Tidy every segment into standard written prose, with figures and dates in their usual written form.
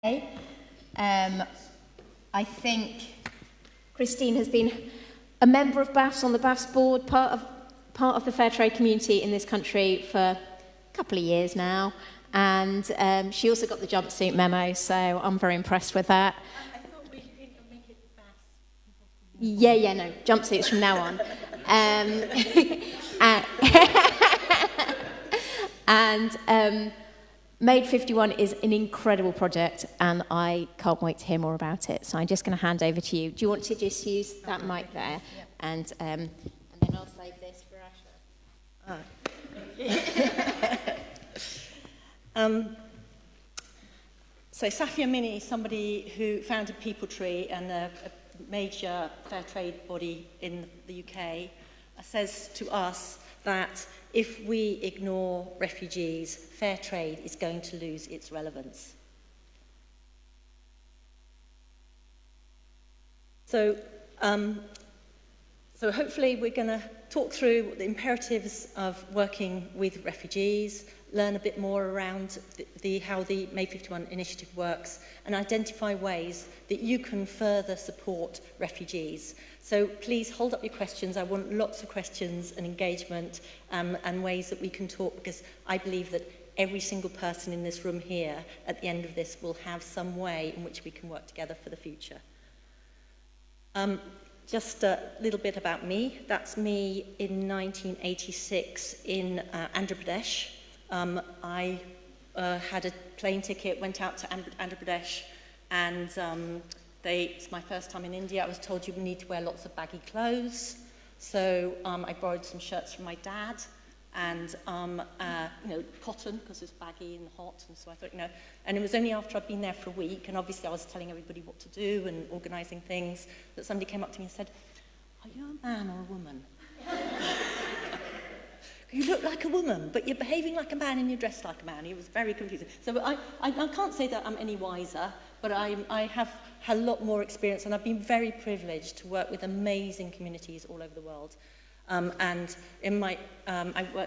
I think Christine has been a member of BAFS on the BAFS board, part of the fair trade community in this country for a couple of years now, and she also got the jumpsuit memo, so I'm very impressed with that. I thought we could make it BAFS. Yeah, no, jumpsuits from now on. And Made 51 is an incredible project, and I can't wait to hear more about it. So I'm just going to hand over to you. Do you want to just use that mic there? Yep. And then I'll save this for Asha. So Safia Mini, somebody who founded People Tree and a major fair trade body in the UK, says to us that if we ignore refugees, fair trade is going to lose its relevance. So hopefully we're going to talk through the imperatives of working with refugees, learn a bit more around how the May 51 initiative works, and identify ways that you can further support refugees. So please hold up your questions. I want lots of questions and engagement and ways that we can talk, because I believe that every single person in this room here at the end of this will have some way in which we can work together for the future. Just a little bit about me. That's me in 1986 in Andhra Pradesh. I had a plane ticket, went out to Andhra Pradesh, and it's my first time in India. I was told you need to wear lots of baggy clothes. So I borrowed some shirts from my dad, and cotton, because it's baggy and hot, and so I thought, and it was only after I'd been there for a week, and obviously I was telling everybody what to do and organising things, that somebody came up to me and said, "Are you a man or a woman?" You look like a woman, but you're behaving like a man and you're dressed like a man. It was very confusing. So I can't say that I'm any wiser, but I have had a lot more experience, and I've been very privileged to work with amazing communities all over the world. And in my,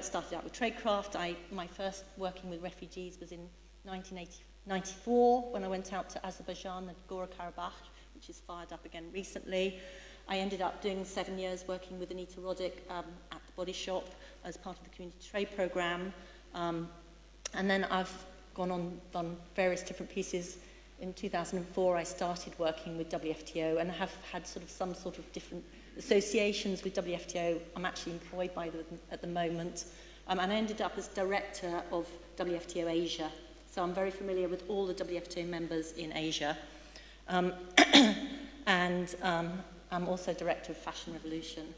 started out with Tradecraft. My first working with refugees was in 1994 when I went out to Azerbaijan and Nagorno-Karabakh, which is fired up again recently. I ended up doing 7 years working with Anita Roddick at the Body Shop as part of the community trade programme. And then I've gone on, done various different pieces. In 2004, I started working with WFTO, and I have had some sort of different associations with WFTO. I'm actually employed by them at the moment. And I ended up as director of WFTO Asia. So I'm very familiar with all the WFTO members in Asia. And I'm also director of Fashion Revolution.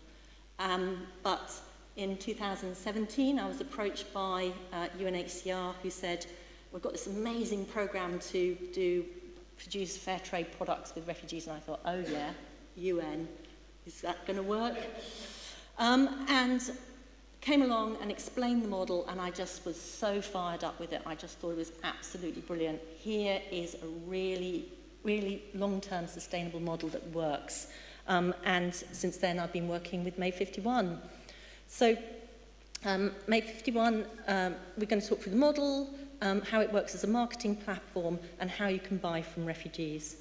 But in 2017, I was approached by UNHCR, who said, "We've got this amazing program to produce fair trade products with refugees." And I thought, oh yeah, UN, is that going to work? And came along and explained the model, and I just was so fired up with it. I just thought it was absolutely brilliant. Here is a really, really long-term sustainable model that works. And since then, I've been working with May 51. So May 51, we're going to talk through the model, how it works as a marketing platform, and how you can buy from refugees.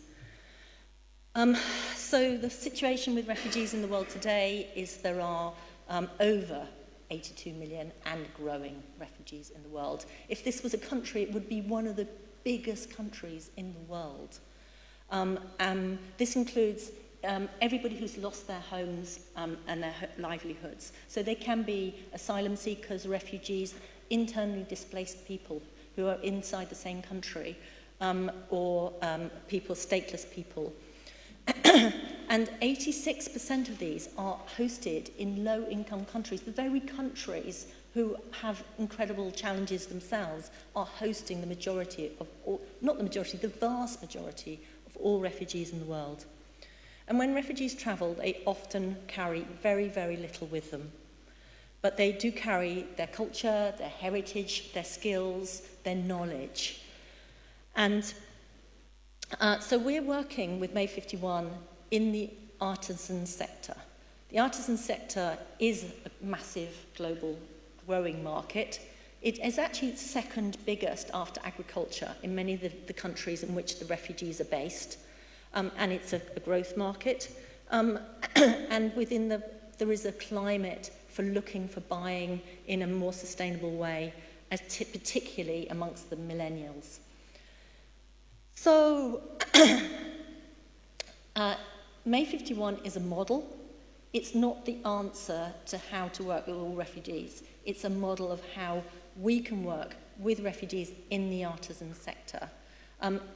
So the situation with refugees in the world today is there are over 82 million and growing refugees in the world. If this was a country, it would be one of the biggest countries in the world. This includes everybody who's lost their homes and their livelihoods. So they can be asylum seekers, refugees, internally displaced people who are inside the same country, or people, stateless people. And 86% of these are hosted in low-income countries. The very countries who have incredible challenges themselves are hosting the majority of all, not the majority, the vast majority of all refugees in the world. And when refugees travel, they often carry very, very little with them. But they do carry their culture, their heritage, their skills, their knowledge. And so we're working with May 51 in the artisan sector. The artisan sector is a massive global growing market. It is actually second biggest after agriculture in many of the countries in which the refugees are based, and it's a growth market. And within there is a climate for looking for buying in a more sustainable way, particularly amongst the millennials. So, May 51 is a model. It's not the answer to how to work with all refugees. It's a model of how we can work with refugees in the artisan sector.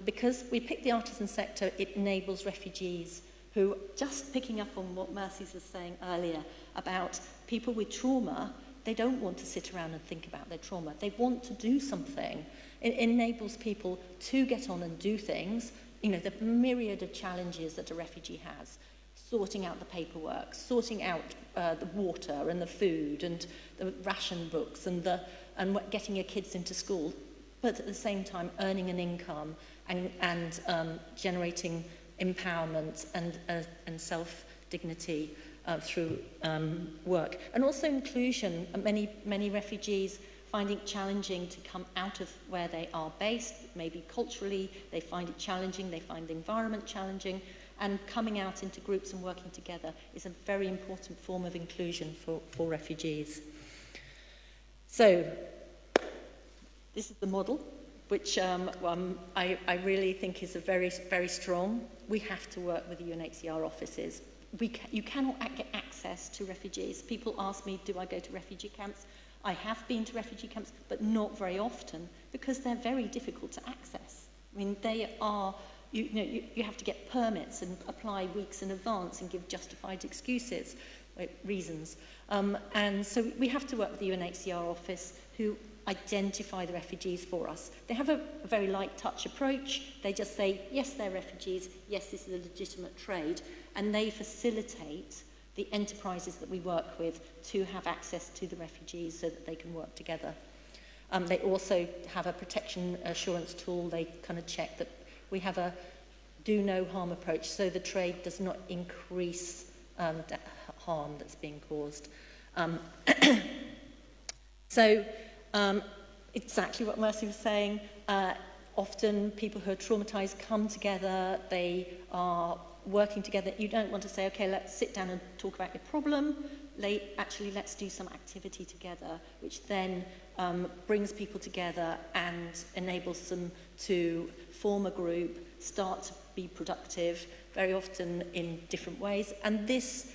Because we picked the artisan sector, it enables refugees who, just picking up on what Mercy was saying earlier about people with trauma, they don't want to sit around and think about their trauma. They want to do something. It enables people to get on and do things. You know, the myriad of challenges that a refugee has, sorting out the paperwork, sorting out the water and the food and the ration books and getting your kids into school, but at the same time earning an income and generating empowerment and self-dignity through work. And also inclusion. Many refugees find it challenging to come out of where they are based. Maybe culturally they find it challenging, they find the environment challenging, and coming out into groups and working together is a very important form of inclusion for refugees. So, this is the model, which I really think is a very, very strong. We have to work with the UNHCR offices. You cannot get access to refugees. People ask me, do I go to refugee camps? I have been to refugee camps, but not very often, because they're very difficult to access. I mean, they are, you have to get permits and apply weeks in advance and give justified excuses, reasons. And so we have to work with the UNHCR office, who identify the refugees for us. They have a very light touch approach. They just say, yes, they're refugees, yes, this is a legitimate trade, and they facilitate the enterprises that we work with to have access to the refugees so that they can work together. They also have a protection assurance tool. They kind of check that we have a do no harm approach, so the trade does not increase harm that's being caused. Exactly what Mercy was saying. Often people who are traumatized come together, they are working together. You don't want to say, okay, let's sit down and talk about your problem. Actually, let's do some activity together, which then brings people together and enables them to form a group, start to be productive, very often in different ways. And this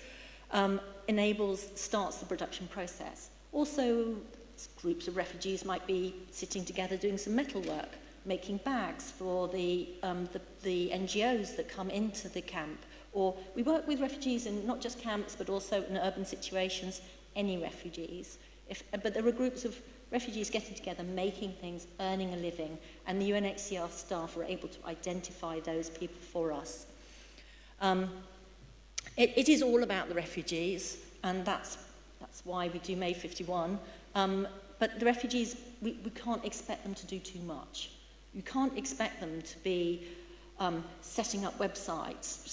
starts the production process. Also, groups of refugees might be sitting together doing some metal work, making bags for the NGOs that come into the camp. Or we work with refugees in not just camps, but also in urban situations, any refugees. But there are groups of refugees getting together, making things, earning a living, and the UNHCR staff are able to identify those people for us. It is all about the refugees, and that's why we do May 51. But the refugees, we can't expect them to do too much. You can't expect them to be setting up websites,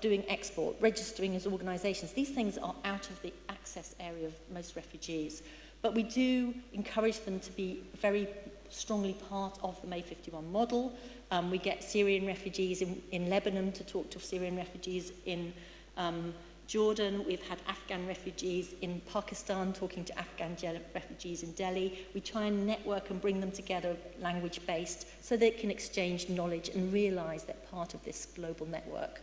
doing export, registering as organisations. These things are out of the access area of most refugees. But we do encourage them to be very strongly part of the May 51 model. We get Syrian refugees in Lebanon to talk to Syrian refugees in Jordan. We've had Afghan refugees in Pakistan talking to Afghan refugees in Delhi. We try and network and bring them together language-based so they can exchange knowledge and realise they're part of this global network.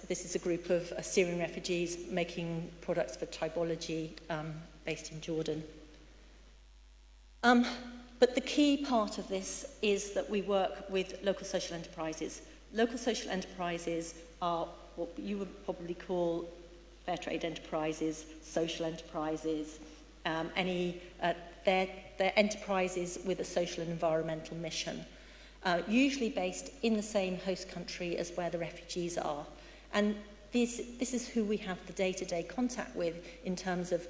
This is a group of Syrian refugees making products for tribology based in Jordan. But the key part of this is that we work with local social enterprises. Local social enterprises are what you would probably call fair trade enterprises, social enterprises, they're enterprises with a social and environmental mission, usually based in the same host country as where the refugees are. And this is who we have the day-to-day contact with in terms of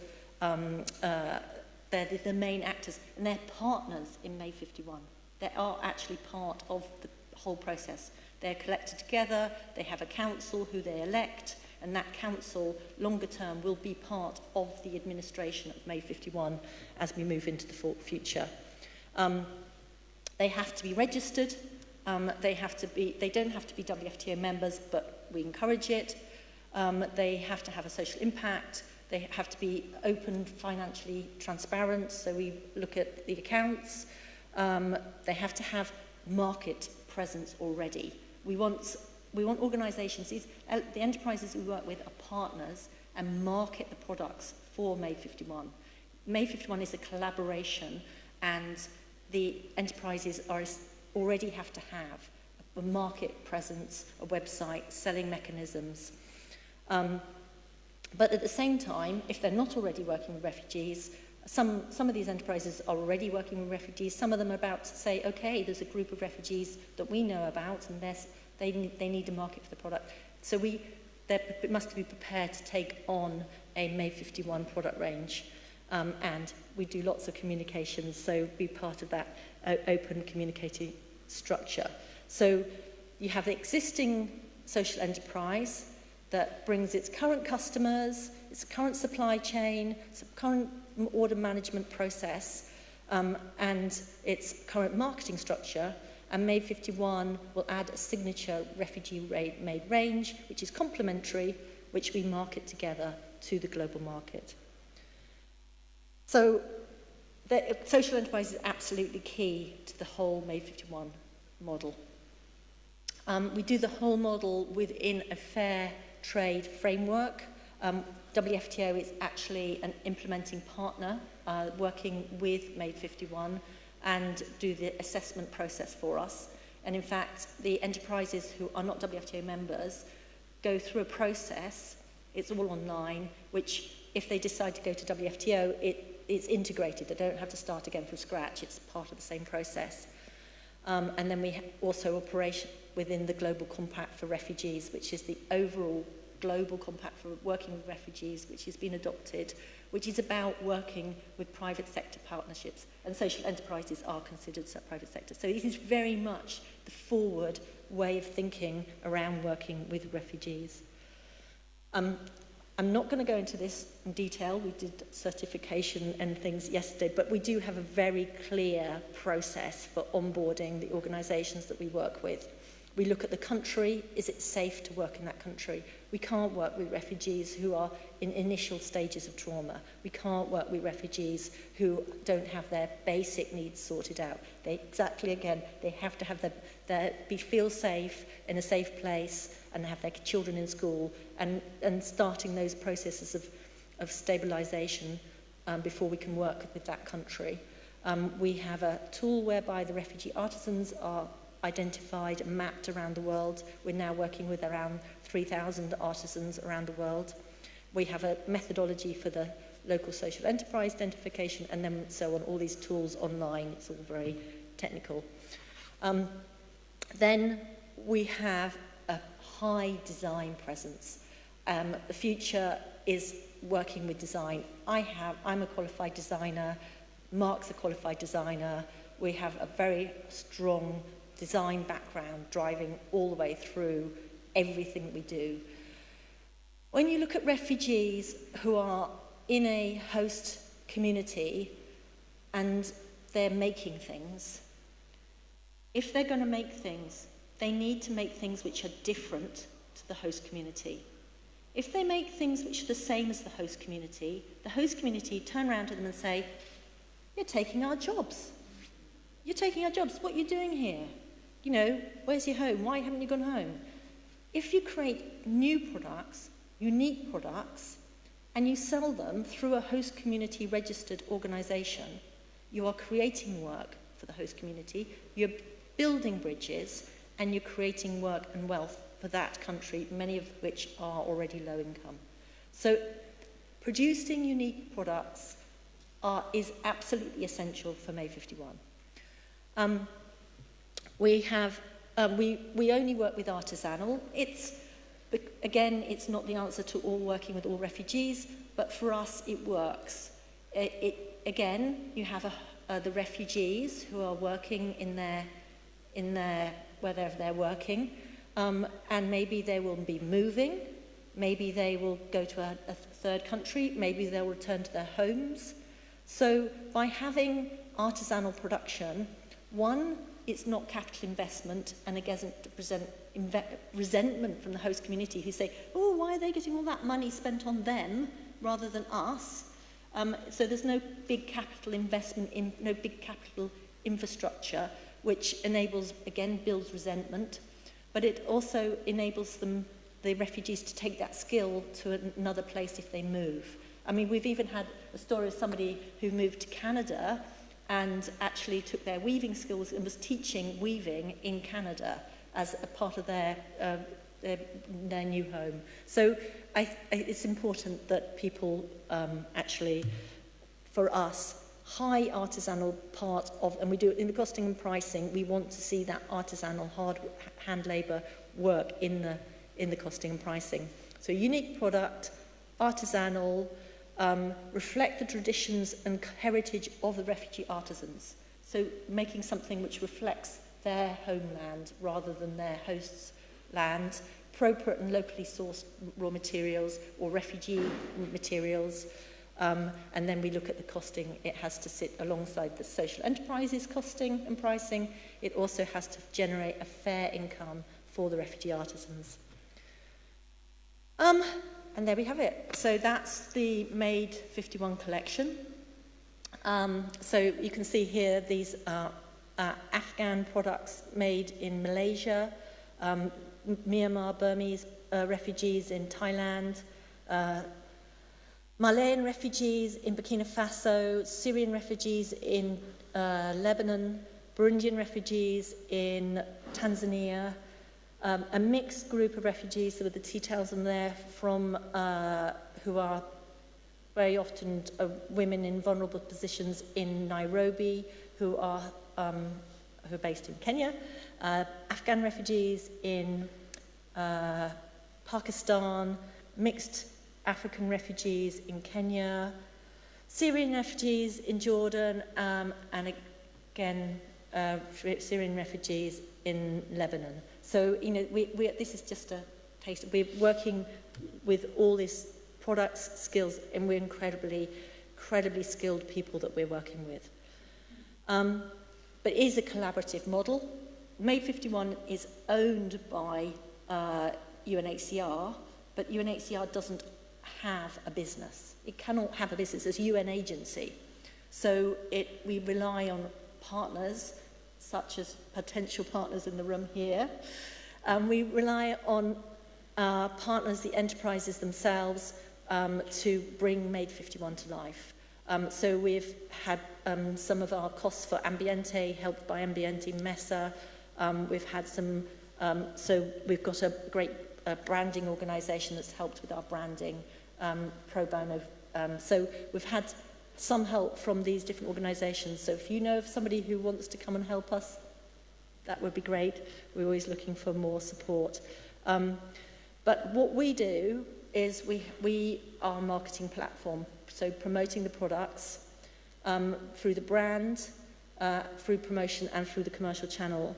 they're the main actors, and they're partners in May 51. They are actually part of the whole process. They're collected together, they have a council who they elect, And that council, longer term, will be part of the administration of May 51 as we move into the future. They have to be registered. They don't have to be WFTO members, but we encourage it. They have to have a social impact. They have to be open, financially transparent, so we look at the accounts. They have to have market presence already. We want organisations, the enterprises we work with are partners and market the products for May 51. May 51 is a collaboration, and the enterprises already have to have a market presence, a website, selling mechanisms. But at the same time, if they're not already working with refugees, some of these enterprises are already working with refugees. Some of them are about to say, okay, there's a group of refugees that we know about, and they need a market for the product. So they must be prepared to take on a May 51 product range. And we do lots of communications, so be part of that open communicating structure. So you have the existing social enterprise that brings its current customers, its current supply chain, its current order management process, and its current marketing structure. And May 51 will add a signature refugee-made range, which is complementary, which we market together to the global market. So the social enterprise is absolutely key to the whole May 51 model. We do the whole model within a fair trade framework. WFTO is actually an implementing partner working with May 51 and do the assessment process for us. And in fact, the enterprises who are not WFTO members go through a process, it's all online, which if they decide to go to WFTO, it's integrated. They don't have to start again from scratch. It's part of the same process. And then we also operate within the Global Compact for Refugees, which is the overall global compact for working with refugees, which has been adopted, which is about working with private sector partnerships. And social enterprises are considered private sector. So it is very much the forward way of thinking around working with refugees. I'm not going to go into this in detail. We did certification and things yesterday, but we do have a very clear process for onboarding the organisations that we work with. We look at the country. Is it safe to work in that country? We can't work with refugees who are in initial stages of trauma. We can't work with refugees who don't have their basic needs sorted out. They have to have feel safe in a safe place and have their children in school and starting those processes of stabilisation before we can work with that country. We have a tool whereby the refugee artisans are identified and mapped around the world. We're now working with around 3,000 artisans around the world. We have a methodology for the local social enterprise identification, and then so on, all these tools online. It's all very technical. Then we have a high design presence. The future is working with design. I'm a qualified designer. Mark's a qualified designer. We have a very strong design background driving all the way through everything we do. When you look at refugees who are in a host community and they're making things, if they're going to make things, they need to make things which are different to the host community. If they make things which are the same as the host community turn around to them and say, "You're taking our jobs. You're taking our jobs. What are you doing here? You know, where's your home? Why haven't you gone home?" If you create new products, unique products, and you sell them through a host community registered organisation, you are creating work for the host community, you're building bridges, and you're creating work and wealth for that country, many of which are already low income. So producing unique products is absolutely essential for May 51. We only work with artisanal. It's not the answer to all working with all refugees, but for us it works. You have the refugees who are working in their wherever they're working, and maybe they will be moving, maybe they will go to a third country, maybe they'll return to their homes. So by having artisanal production, one, it's not capital investment, and it doesn't present resentment from the host community who say, oh, why are they getting all that money spent on them rather than us? So there's no big capital investment, no big capital infrastructure, which enables, again, builds resentment, but it also enables the refugees to take that skill to another place if they move. I mean, we've even had a story of somebody who moved to Canada and actually took their weaving skills and was teaching weaving in Canada as a part of their new home. So it's important that people actually, for us, high artisanal part of, and we do it in the costing and pricing, we want to see that artisanal hard hand labour work in the costing and pricing. So unique product, artisanal, reflect the traditions and heritage of the refugee artisans. So making something which reflects their homeland rather than their host's land, appropriate and locally sourced raw materials or refugee materials, and then we look at the costing. It has to sit alongside the social enterprises costing and pricing. It also has to generate a fair income for the refugee artisans. And there we have it. So that's the Made 51 collection. So you can see here these Afghan products made in Malaysia, Myanmar, Burmese refugees in Thailand, Malayan refugees in Burkina Faso, Syrian refugees in Lebanon, Burundian refugees in Tanzania, a mixed group of refugees, so with the details in there, from who are very often women in vulnerable positions in Nairobi, who are based in Kenya, Afghan refugees in Pakistan, mixed African refugees in Kenya, Syrian refugees in Jordan, and again, Syrian refugees in Lebanon. So, you know, this is just a taste. We're working with all these products, skills, and we're incredibly skilled people that we're working with. But it is a collaborative model. Made 51 is owned by UNHCR, but UNHCR doesn't have a business. It cannot have a business as a UN agency. So we rely on partners, such as potential partners in the room here. We rely on partners, the enterprises themselves, to bring Made 51 to life. So we've had some of our costs for Ambiente, helped by Ambiente Mesa. We've had some, so we've got a great branding organisation that's helped with our branding, pro bono. So we've had some help from these different organisations. So if you know of somebody who wants to come and help us, that would be great. We're always looking for more support. But what we do is we are a marketing platform, so promoting the products through the brand, through promotion, and through the commercial channel.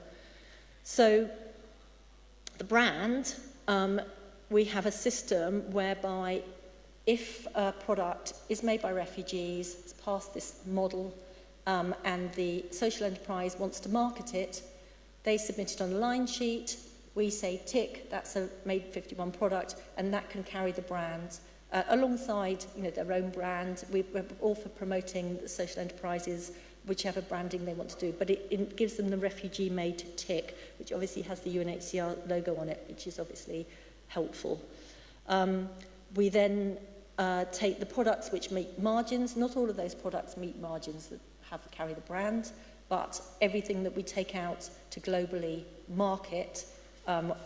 So the brand, we have a system whereby if a product is made by refugees, it's past this model, and the social enterprise wants to market it, they submit it on a line sheet, we say tick, that's a Made 51 product, and that can carry the brand alongside, you know, their own brand. We're all for promoting the social enterprises, whichever branding they want to do, but it gives them the refugee made tick, which obviously has the UNHCR logo on it, which is obviously helpful. We then take the products which meet margins. Not all of those products meet margins that carry the brand, but everything that we take out to globally market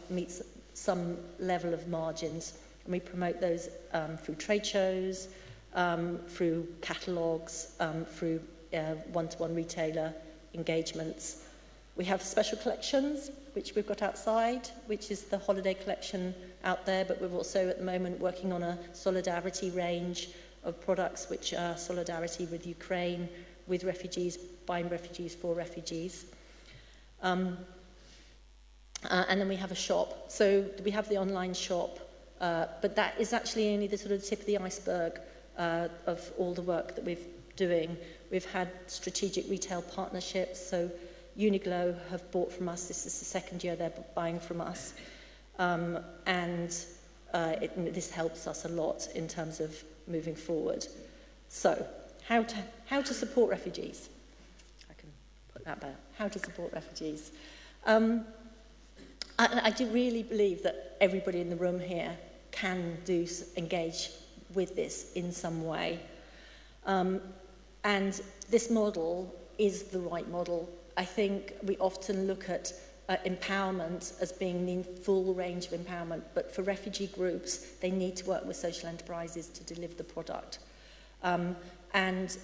meets some level of margins. And we promote those through trade shows, through catalogues, through one-to-one retailer engagements. We have special collections, which we've got outside, which is the holiday collection out there, but we're also at the moment working on a solidarity range of products which are solidarity with Ukraine, with refugees, by refugees, for refugees. And then we have a shop. So we have the online shop, But that is actually only the sort of tip of the iceberg of all the work that we've doing. We've had strategic retail partnerships, so Uniqlo have bought from us. This is the second year they're buying from us. This helps us a lot in terms of moving forward. So, how to support refugees? I can put that there. How to support refugees. I do really believe that everybody in the room here can engage with this in some way. And this model is the right model. I think we often look at empowerment as being the full range of empowerment, but for refugee groups, they need to work with social enterprises to deliver the product. And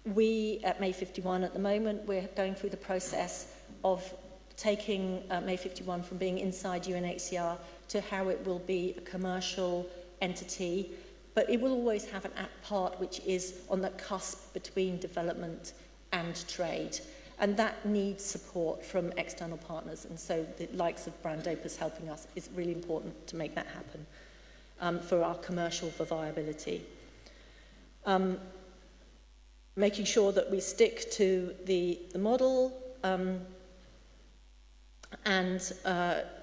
we at May 51 at the moment, we're going through the process of taking May 51 from being inside UNHCR to how it will be a commercial entity, but it will always have an part which is on the cusp between development and trade. And that needs support from external partners. And so the likes of Brand Opus helping us is really important to make that happen for our commercial viability. Making sure that we stick to the model, and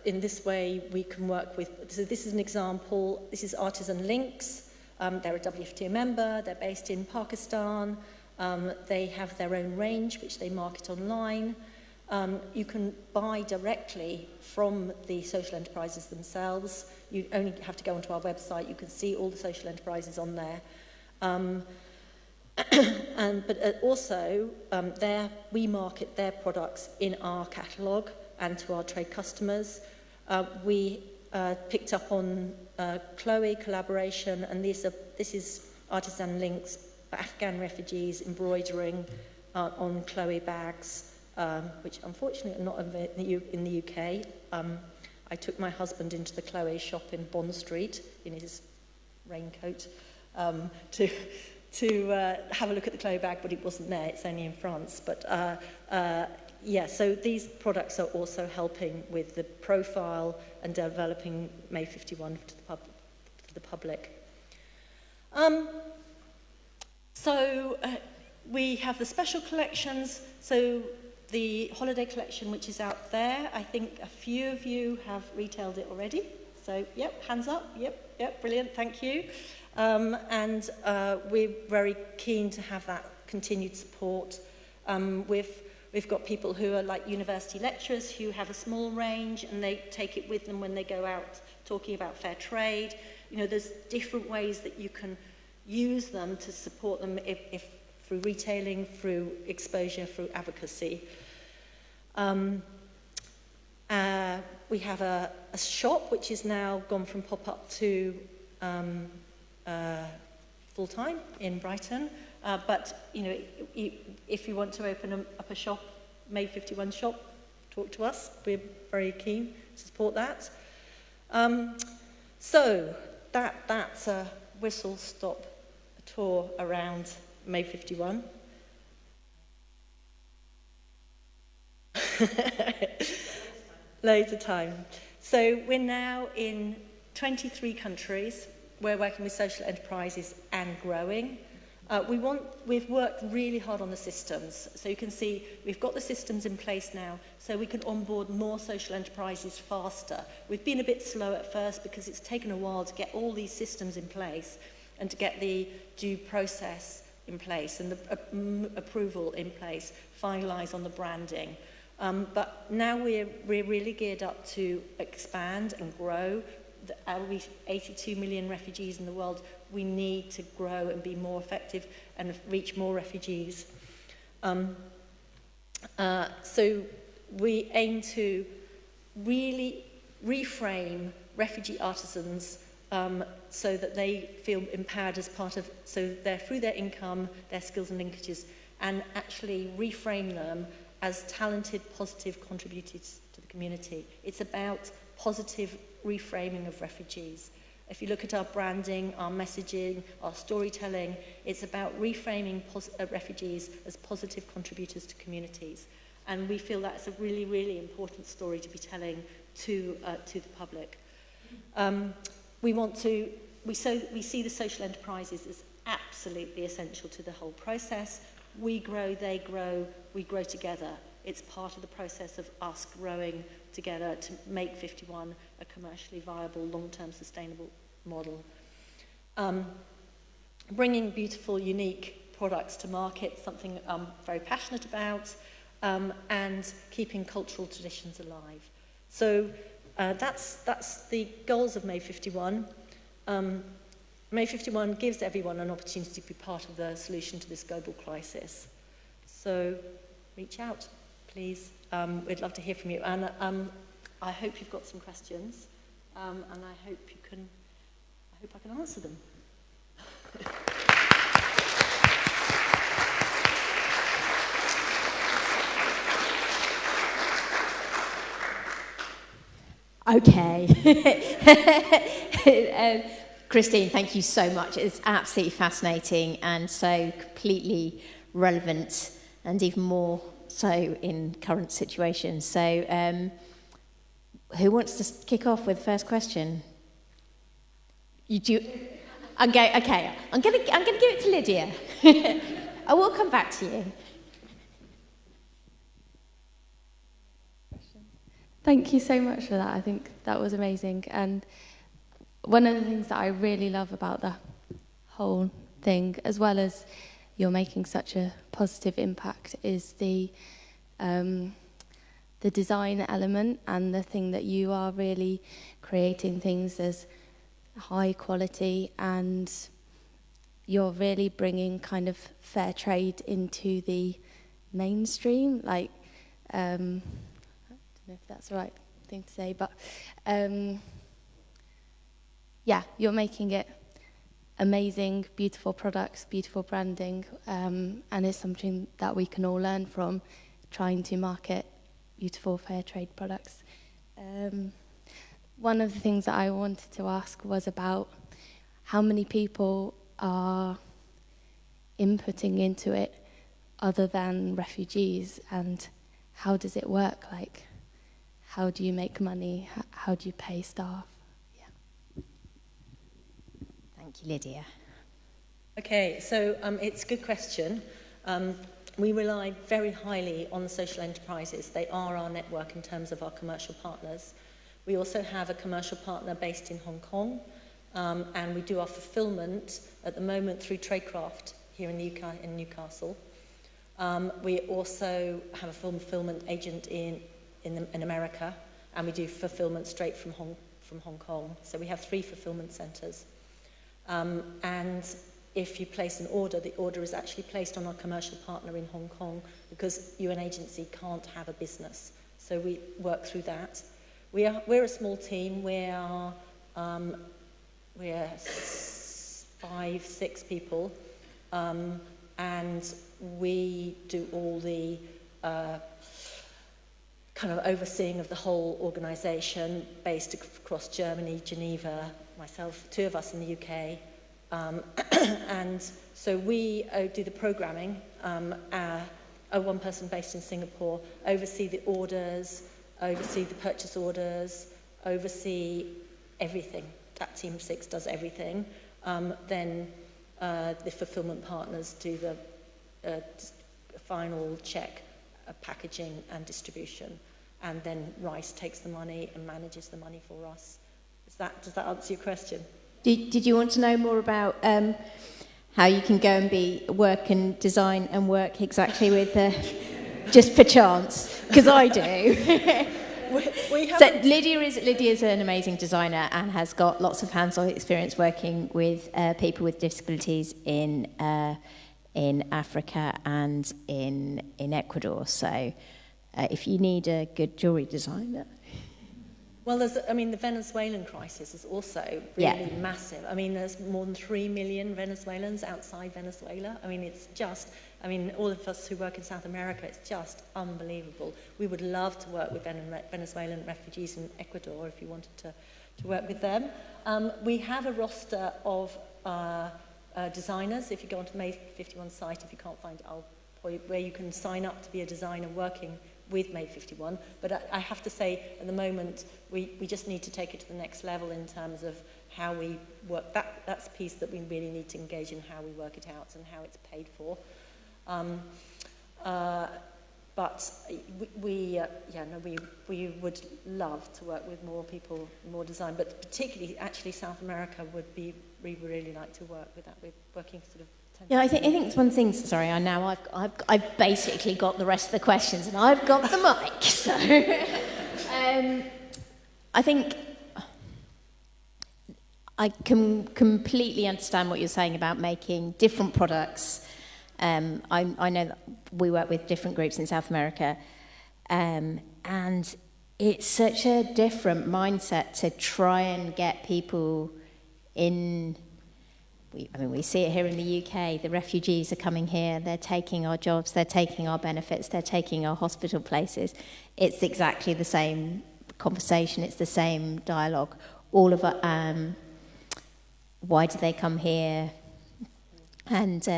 in this way we can work with, so this is an example, this is Artisan Links. They're a WFTA member, they're based in Pakistan. They have their own range, which they market online. You can buy directly from the social enterprises themselves. You only have to go onto our website. You can see all the social enterprises on there. But also, we market their products in our catalogue and to our trade customers. We picked up on Chloe collaboration, and this is Artisan Links, Afghan refugees embroidering on Chloe bags, which unfortunately are not in the UK. I took my husband into the Chloe shop in Bond Street in his raincoat to have a look at the Chloe bag, but it wasn't there, it's only in France. But yeah, so these products are also helping with the profile and developing May 51 to the public. So we have the special collections. So the holiday collection, which is out there, I think a few of you have retailed it already. So, yep, hands up. Yep, brilliant, thank you. And we're very keen to have that continued support. We've got people who are like university lecturers who have a small range and they take it with them when they go out talking about fair trade. You know, there's different ways that you can use them to support them if through retailing, through exposure, through advocacy. We have a shop which is now gone from pop-up to full-time in Brighton. But, you know, if you want to open up a shop, May 51 shop, talk to us. We're very keen to support that. So that's a whistle-stop tour around May 51. Loads of time. So we're now in 23 countries. We're working with social enterprises and growing. We've worked really hard on the systems. So you can see we've got the systems in place now so we can onboard more social enterprises faster. We've been a bit slow at first because it's taken a while to get all these systems in place and to get the due process in place and the approval in place, finalise on the branding. But now we're really geared up to expand and grow. We 82 million refugees in the world. We need to grow and be more effective and reach more refugees. So we aim to really reframe refugee artisans so that they feel empowered as part of, so they're through their income, their skills and linkages, and actually reframe them as talented, positive contributors to the community. It's about positive reframing of refugees. If you look at our branding, our messaging, our storytelling, it's about reframing refugees as positive contributors to communities. And we feel that's a really, really important story to be telling to the public. we see the social enterprises as absolutely essential to the whole process. We grow, they grow, we grow together. It's part of the process of us growing together to make 51 a commercially viable, long-term sustainable model. Bringing beautiful, unique products to market, something I'm very passionate about, and keeping cultural traditions alive. So that's the goals of May 51. May 51 gives everyone an opportunity to be part of the solution to this global crisis. So reach out, please. We'd love to hear from you. And I hope you've got some questions, and I hope I can answer them. Okay. Christine, thank you so much. It's absolutely fascinating and so completely relevant, and even more so in current situations. So who wants to kick off with the first question? You do? Okay. I'm gonna give it to Lydia. I will come back to you. Thank you so much for that. I think that was amazing. And one of the things that I really love about the whole thing, as well as you're making such a positive impact, is the design element, and the thing that you are really creating things as high quality, and you're really bringing kind of fair trade into the mainstream. Like, I don't know if that's the right thing to say, but yeah, you're making it amazing, beautiful products, beautiful branding, and it's something that we can all learn from, trying to market beautiful fair trade products. One of the things that I wanted to ask was about how many people are inputting into it other than refugees, and how does it work? Like, how do you make money? How do you pay staff? Yeah. Thank you, Lydia. Okay, so it's a good question. We rely very highly on the social enterprises. They are our network in terms of our commercial partners. We also have a commercial partner based in Hong Kong, and we do our fulfillment at the moment through Tradecraft here in the UK, in Newcastle. We also have a fulfillment agent in America, and we do fulfillment straight from Hong Kong. So we have 3 fulfillment centres. And if you place an order, the order is actually placed on our commercial partner in Hong Kong, because you, an agency, can't have a business. So we work through that. We're a small team. We're 5-6 people, and we do all the kind of overseeing of the whole organisation, based across Germany, Geneva, myself, 2 of us in the UK. And so we do the programming, one person based in Singapore, oversee the orders, oversee the purchase orders, oversee everything. That team of 6 does everything. Then the fulfillment partners do the final check, packaging and distribution. And then Rice takes the money and manages the money for us. Does that answer your question? Did you want to know more about how you can go and work and design and work exactly with just for chance? Because I do. So Lydia's an amazing designer and has got lots of hands-on experience working with people with disabilities in Africa and in Ecuador. So if you need a good jewellery designer. Well, the Venezuelan crisis is also really massive. I mean, there's more than 3 million Venezuelans outside Venezuela. I mean, it's just, all of us who work in South America, it's just unbelievable. We would love to work with Venezuelan refugees in Ecuador if you wanted to work with them. We have a roster of designers. If you go onto the May 51 site, if you can't find it, I'll point you where you can sign up to be a designer working with May 51, but I have to say, at the moment, we just need to take it to the next level in terms of how we work. That's a piece that we really need to engage in, how we work it out and how it's paid for. But we would love to work with more people, more design, but particularly actually South America we really like to work with that. We're working sort of. Yeah, I think it's one thing. Sorry, I've basically got the rest of the questions, and I've got the mic. So, I think I can completely understand what you're saying about making different products. I know that we work with different groups in South America, and it's such a different mindset to try and get people in. We see it here in the UK. The refugees are coming here. They're taking our jobs. They're taking our benefits. They're taking our hospital places. It's exactly the same conversation. It's the same dialogue. All of it. Why do they come here? And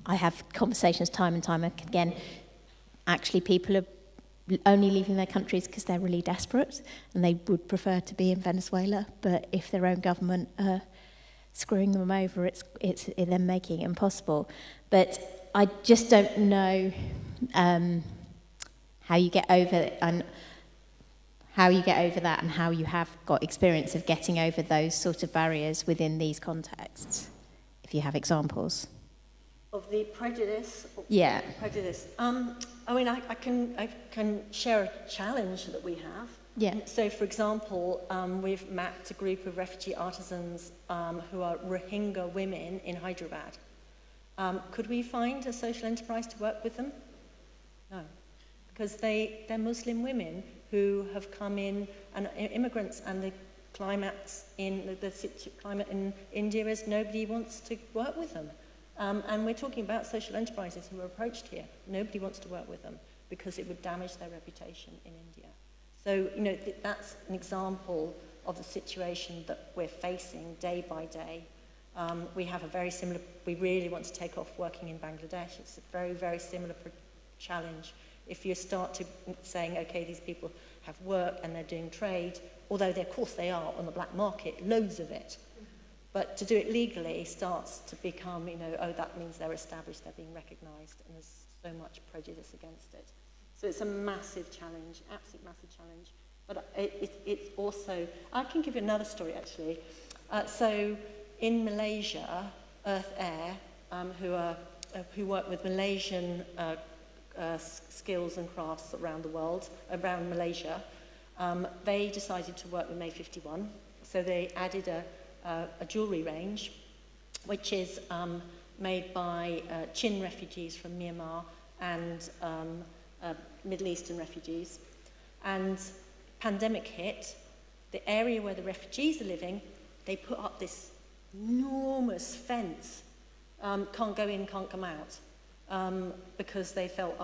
I have conversations time and time again. Actually, people are only leaving their countries because they're really desperate, and they would prefer to be in Venezuela. But if their own government are screwing them over, it's them making it impossible. But I just don't know how you get over it, and how you get over that, and how you have got experience of getting over those sort of barriers within these contexts, if you have examples. Of the prejudice? Yeah. Prejudice. I can share a challenge that we have. Yeah. So, for example, we've mapped a group of refugee artisans who are Rohingya women in Hyderabad. Could we find a social enterprise to work with them? No, because they're Muslim women who have come in, and immigrants, and the climate in India is nobody wants to work with them. And we're talking about social enterprises who are approached here. Nobody wants to work with them because it would damage their reputation in India. So, that's an example of the situation that we're facing day by day. We have a very similar, we really want to take off working in Bangladesh. It's a very, very similar challenge. If you start to saying, okay, these people have work and they're doing trade, although of course they are on the black market, loads of it. But to do it legally starts to become, that means they're established, they're being recognised, and there's so much prejudice against it. So it's a massive challenge, absolute massive challenge. But it's also, I can give you another story actually. So in Malaysia, Earth Air, who work with Malaysian skills and crafts around the world, around Malaysia, they decided to work with May 51. So they added a jewellery range, which is made by Chin refugees from Myanmar and Middle Eastern refugees. And pandemic hit, the area where the refugees are living, they put up this enormous fence, can't go in, can't come out, because they felt,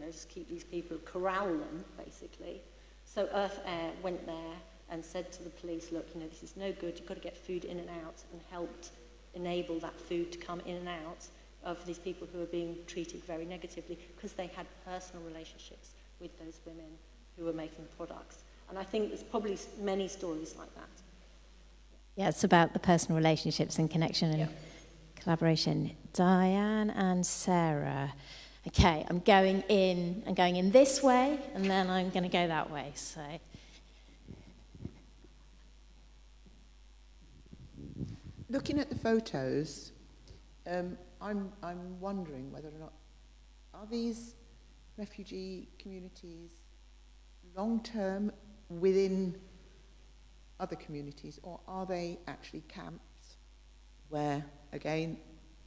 just keep these people, corral them, basically. So Earth Air went there and said to the police, look, this is no good, you've got to get food in and out, and helped enable that food to come in and out of these people who are being treated very negatively because they had personal relationships with those women who were making products. And I think there's probably many stories like that. Yeah, it's about the personal relationships and connection and collaboration. Diane and Sarah. Okay, I'm going in this way, and then I'm going to go that way. So, looking at the photos, I'm wondering whether or not are these refugee communities long-term within other communities, or are they actually camps where, again,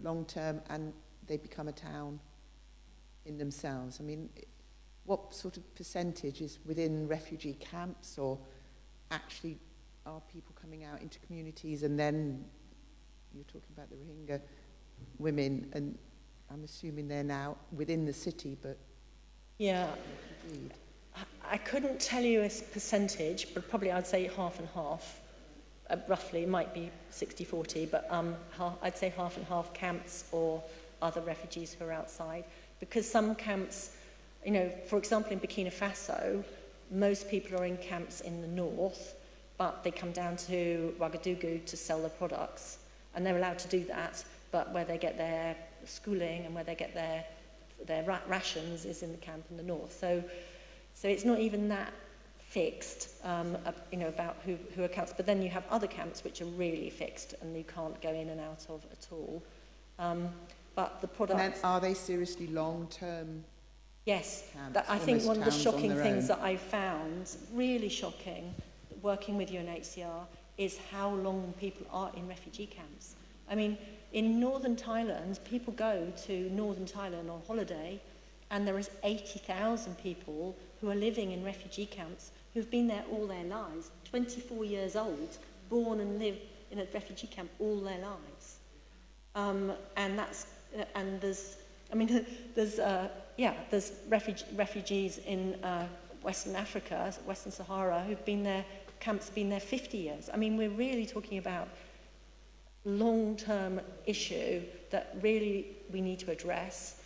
long-term and they become a town in themselves? I mean, what sort of percentage is within refugee camps, or actually are people coming out into communities? And then you're talking about the Rohingya women, and I'm assuming they're now within the city, but... Yeah. Indeed. I couldn't tell you a percentage, but probably I'd say half and half. Roughly, it might be 60-40, but I'd say half and half, camps or other refugees who are outside. Because some camps, for example, in Burkina Faso, most people are in camps in the north, but they come down to Ouagadougou to sell their products, and they're allowed to do that, but where they get their schooling and where they get their rations is in the camp in the north. So it's not even that fixed, about who are camps. But then you have other camps which are really fixed and you can't go in and out of at all. But the products... And then are they seriously long-term? Yes. Camps, I think one of the shocking things own? that I found, really shocking, working with UNHCR, is how long people are in refugee camps. I mean, in northern Thailand, people go to northern Thailand on holiday, and there is 80,000 people who are living in refugee camps who've been there all their lives, 24 years old, born and live in a refugee camp all their lives. There's refugees in Western Africa, Western Sahara, who've been there, camps been there 50 years. I mean, we're really talking about long-term issue that really we need to address.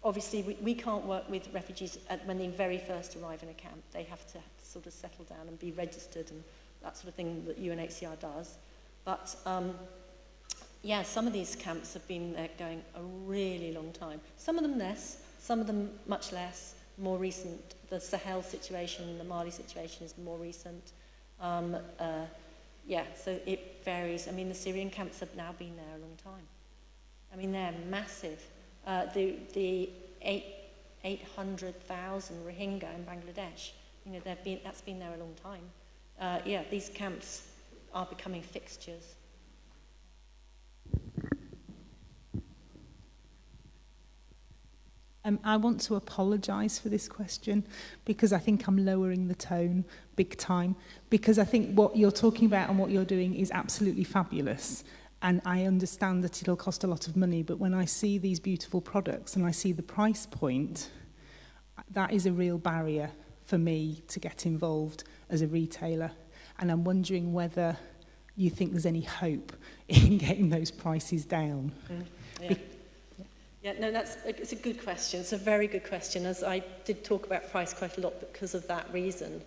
Obviously, we can't work with refugees when they very first arrive in a camp. They have to sort of settle down and be registered and that sort of thing that UNHCR does. But some of these camps have been there going a really long time. Some of them less, some of them much less, more recent. The Sahel situation, the Mali situation is more recent. So it varies. I mean, the Syrian camps have now been there a long time. I mean, they're massive. The 800,000 Rohingya in Bangladesh, that's been there a long time. These camps are becoming fixtures. I want to apologise for this question because I think I'm lowering the tone big time, because I think what you're talking about and what you're doing is absolutely fabulous. And I understand that it'll cost a lot of money, but when I see these beautiful products and I see the price point, that is a real barrier for me to get involved as a retailer. And I'm wondering whether you think there's any hope in getting those prices down. It's a good question. It's a very good question. As I did talk about price quite a lot because of that reason.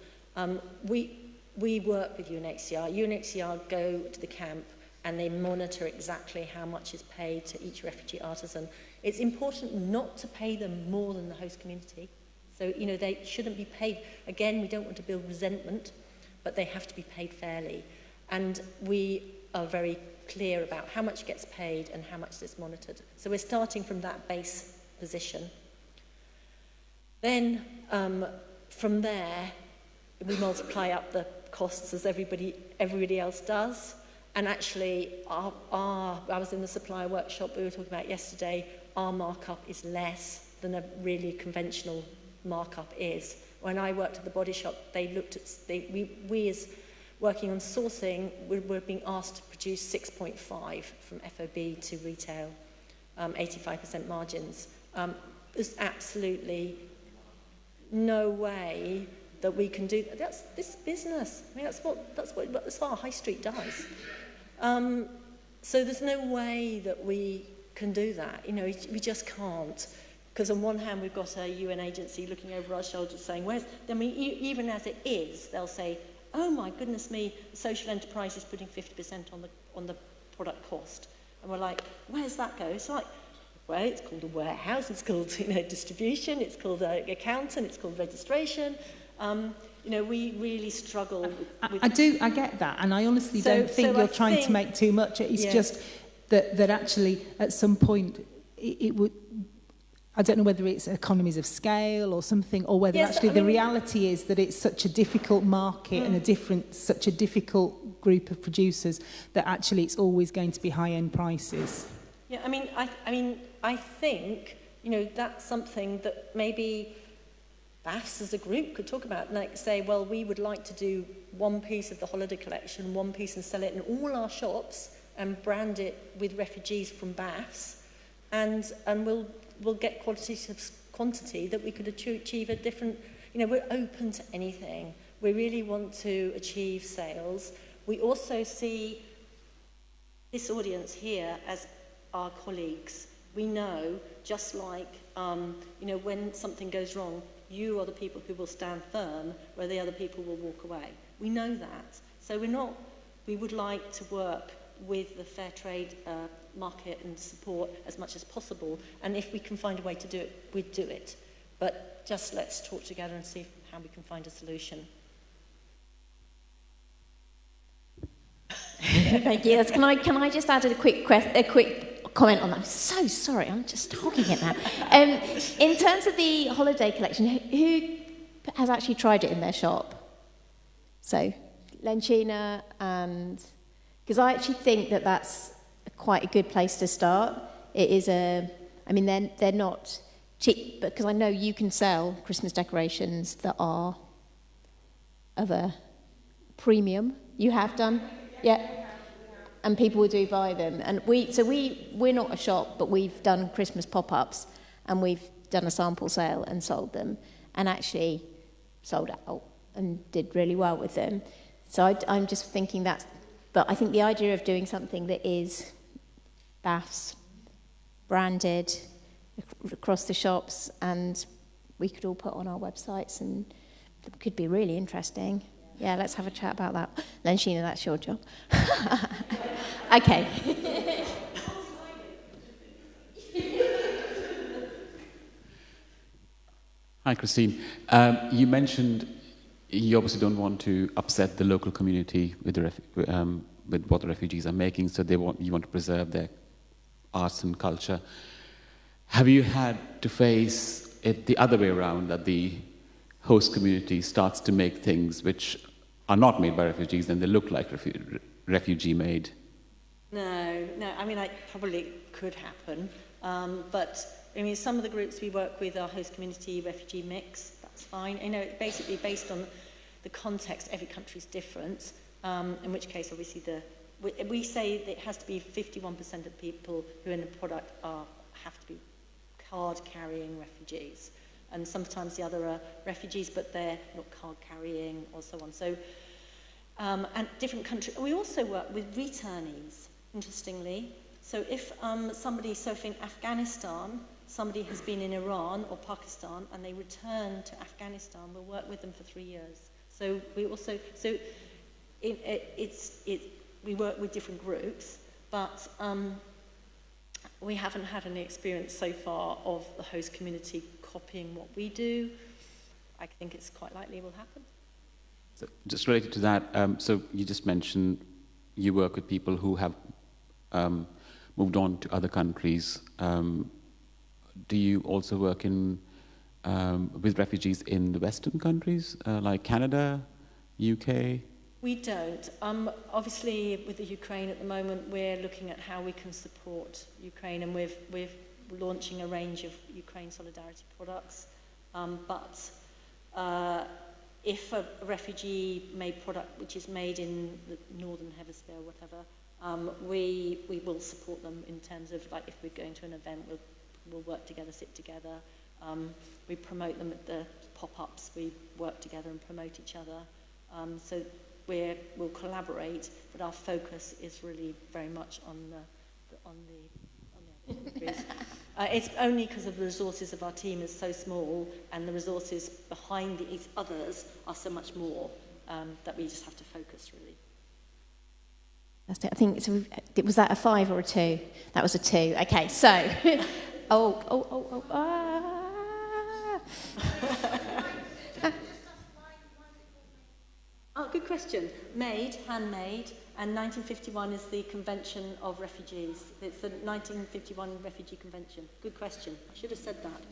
We work with UNHCR. UNHCR go to the camp and they monitor exactly how much is paid to each refugee artisan. It's important not to pay them more than the host community. So, they shouldn't be paid. Again, we don't want to build resentment, but they have to be paid fairly. And we are very clear about how much gets paid and how much is monitored. So we're starting from that base position. Then, from there, we multiply up the costs as everybody else does. And actually, I was in the supplier workshop we were talking about yesterday, our markup is less than a really conventional markup is. When I worked at the body shop, they looked at, we as working on sourcing, we're being asked to produce 6.5 from FOB to retail, 85% margins. There's absolutely no way that we can do that. That's this business. I mean, that's what our high street does. So there's no way that we can do that. We just can't. Because on one hand, we've got a UN agency looking over our shoulders saying, even as it is, they'll say, oh my goodness me, the social enterprise is putting 50% on the product cost. And we're like, where's that go? It's like, well, it's called a warehouse, it's called distribution, it's called an accountant, it's called registration. We really struggle with... I get that, and I honestly don't think you're trying to make too much. It's just that actually, at some point, it would... I don't know whether it's economies of scale or something, or whether the reality is that it's such a difficult market and such a difficult group of producers that actually it's always going to be high-end prices. Yeah, I think, that's something that maybe BAFS as a group could talk about, like say, well, we would like to do one piece of the holiday collection, one piece, and sell it in all our shops and brand it with refugees from BAFS, and we'll get quantity that we could achieve a different... we're open to anything. We really want to achieve sales. We also see this audience here as our colleagues. We know, just like, when something goes wrong, you are the people who will stand firm, where the other people will walk away. We know that. So we would like to work with the fair trade market and support as much as possible. And if we can find a way to do it, we'd do it. But just let's talk together and see how we can find a solution. Thank you. Can I just add a quick comment on that? I'm so sorry, I'm just hogging it now. In terms of the holiday collection, who has actually tried it in their shop? So, Lencina and... Because I actually think that that's quite a good place to start. It is I mean, they're not cheap, because I know you can sell Christmas decorations that are of a premium. You have done? Yeah. And people do buy them. And we're not a shop, but we've done Christmas pop-ups, and we've done a sample sale and sold them, and actually sold out and did really well with them. So I'm just thinking that's... But I think the idea of doing something that is Baths, branded across the shops, and we could all put on our websites, and it could be really interesting. Yeah, let's have a chat about that. Lencina, that's your job. Okay. Hi, Christine. You mentioned you obviously don't want to upset the local community with with what the refugees are making, so you want to preserve their arts and culture. Have you had to face it the other way around, that the host community starts to make things which are not made by refugees and they look like refugee-made? No. I mean, it probably could happen. But, I mean, some of the groups we work with are host community, refugee mix. That's fine. You know, basically based on the context, every country's different. In which case, obviously, we say that it has to be 51% of people who are in the product have to be card-carrying refugees. And sometimes the other are refugees, but they're not card-carrying, or so on. So, and different countries. We also work with returnees, interestingly. So if in Afghanistan, somebody has been in Iran or Pakistan, and they return to Afghanistan, we'll work with them for 3 years. So we also, we work with different groups, but we haven't had any experience so far of the host community copying what we do. I think it's quite likely it will happen. So just related to that, so you just mentioned you work with people who have moved on to other countries. Do you also work with refugees in the Western countries, like Canada, UK? We don't. Obviously, with the Ukraine at the moment, we're looking at how we can support Ukraine, and we're launching a range of Ukraine solidarity products. But if a refugee-made product, which is made in the Northern Hemisphere or whatever, we will support them in terms of, like, if we're going to an event, we'll work together, sit together. We promote them at the pop-ups. We work together and promote each other. So we'll collaborate, but our focus is really very much on the countries. It's only because of the resources of our team is so small, and the resources behind these others are so much more, that we just have to focus, really. That's it. I think was that a 5 or a 2? That was a 2. Okay, so Oh, good question. Handmade, and 1951 is the Convention of Refugees. It's the 1951 Refugee Convention. Good question. I should have said that.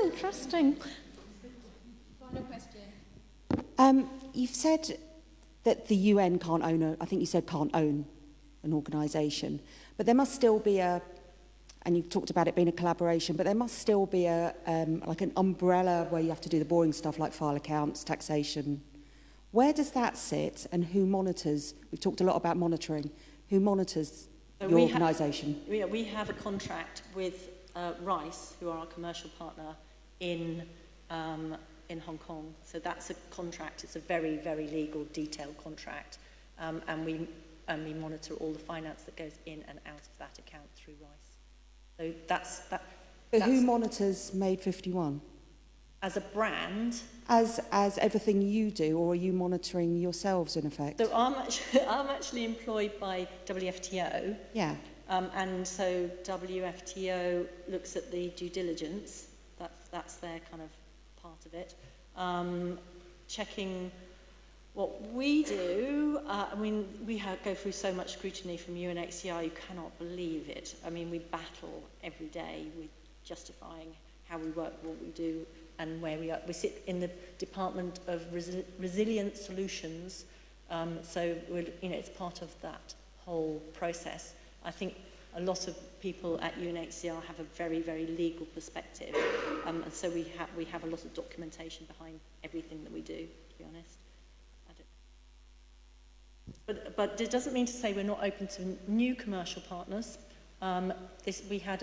Interesting. Final question. You've said that the UN can't own can't own an organisation, but there must still be and you've talked about it being a collaboration, but there must still be like an umbrella where you have to do the boring stuff like file accounts, taxation. Where does that sit, and who monitors? We've talked a lot about monitoring. Who monitors your organisation? We have a contract with Rice, who are our commercial partner in Hong Kong. So that's a contract. It's a very, very legal, detailed contract, and we monitor all the finance that goes in and out of that account through Rice. So that's that. But who monitors Made 51? As a brand, as everything you do, or are you monitoring yourselves in effect? so I'm actually employed by WFTO. Yeah. And so WFTO looks at the due diligence. That's their kind of part of it. Checking what we do. I mean, we go through so much scrutiny from UNHCR, you cannot believe it. I mean, we battle every day with justifying how we work, what we do, and where we are. We sit in the Department of Resilient Solutions, so it's part of that whole process. I think a lot of people at UNHCR have a very, very legal perspective, and so we have a lot of documentation behind everything that we do, to be honest. But it doesn't mean to say we're not open to new commercial partners. We have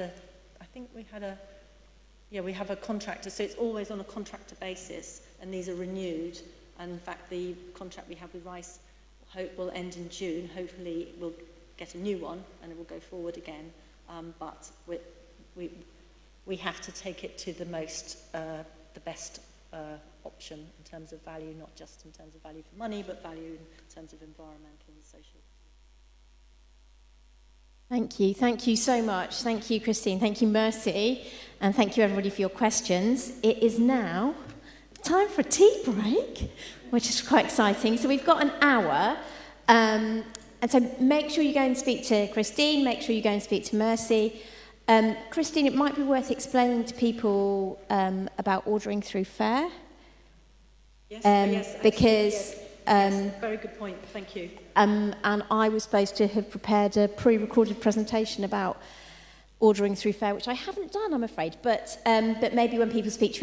a contractor, so it's always on a contractor basis, and these are renewed. And in fact, the contract we have with Rice will end in June. Hopefully, we'll get a new one, and it will go forward again. But we have to take it to the best option in terms of value, not just in terms of value for money, but value in terms of environmental and social. Thank you so much. Thank you, Christine. Thank you, Mercy. And thank you, everybody, for your questions. It is now time for a tea break, which is quite exciting. So we've got an hour. And so make sure you go and speak to Christine. Make sure you go and speak to Mercy. Christine, it might be worth explaining to people about ordering through Fair. Yes, because... very good point, thank you. And I was supposed to have prepared a pre-recorded presentation about ordering through Fair, which I haven't done, I'm afraid. But maybe when people speak to